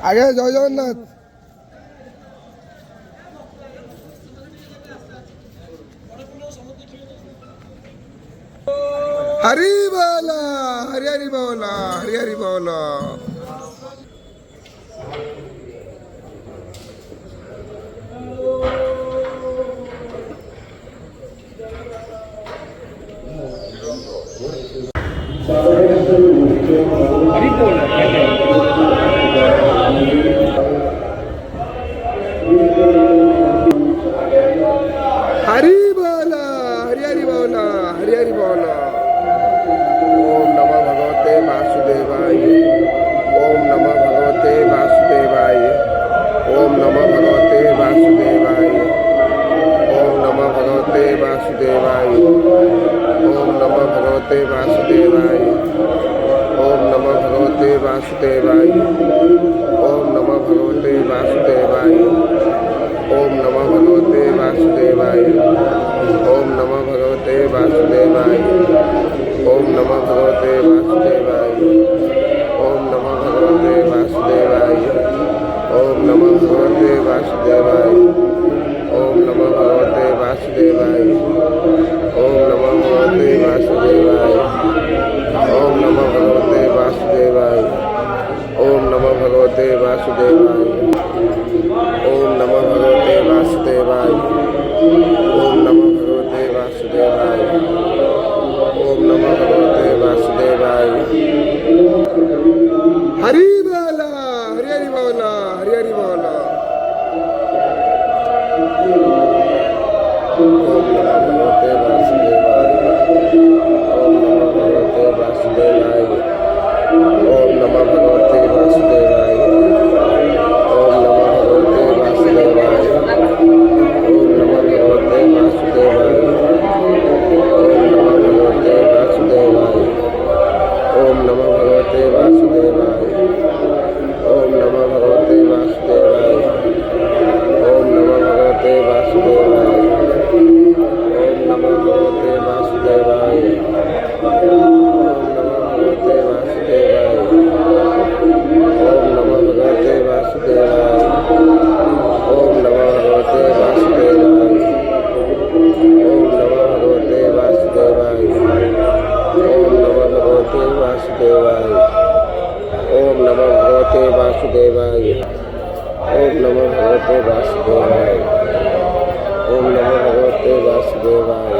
আগে জয় জগন্নাথ। হরি বল, হরি হরি বল, হরি হরি বল। हरी बोल हरि बोल, हरि हरि बोल, हरि हरि बोल। ओम नमः भगवते वासुदेवाय, ओम नमः भगवते वासुदेवाय, ओम नमः भगवते वासुदेवाय, ओम नमः भगवते वासुदेवाय, ओम नमः भगवते वासुदेवाय, ओम नमः भगवते वासुदेवाय, ओम नमः भगवते वासुदेवाय, ओम नमः भगवते वासुदेवाय, ओम नमः भगवते वासुदेवाय, ओम नमः भगवते वासुदेवाय, ओम नमः भगवते वासुदेवाय, ओम नमः भगवते वासुदेवाय, ओम नमः भगवते वासुदेवाय, ओम नमः भगवते वासुदेवाय, ओम नमः भगवते वासुदेवाय, ओम नमः भगवते वासुदेवाय, ओम नमः भगवते वासुदेवाय, ओम नमः भगवते वासुदेवाय, ओम नमः भगवते वासुदेवाय। हरि बोल, हरि हरि बोल, हरि हरि बोल। ओम नमः भगवते वासुदेवाय, ओम नमः भगवते वासुदेवाय, ओम नमः भगवते वासुदेवाय, ओम नमः भगवते वासुदेवाय, ओम नमः भगवते वासुदेवाय, ओम नमः भगवते वासुदेवाय, ओम नमः भगवते वासुदेवाय, ओम नमः भगवते वासुदेवाय, ओम नमः भगवते वासुदेवाय, ओम नमः भगवते वासुदेवाय, ओम नमः भगवते वासुदेवाय, ओम नमः भगवते वासुदेवाय, ओम नमः भगवते वासुदेवाय, ओम नमः भगवते वासुदेवाय, ओम नमः भगवते वासुदेवाय, ओम नमः भगवते वासुदेवाय, ओम नमः भगवते वासुदेवाय, ओम नमः भगवते वासुदेवाय,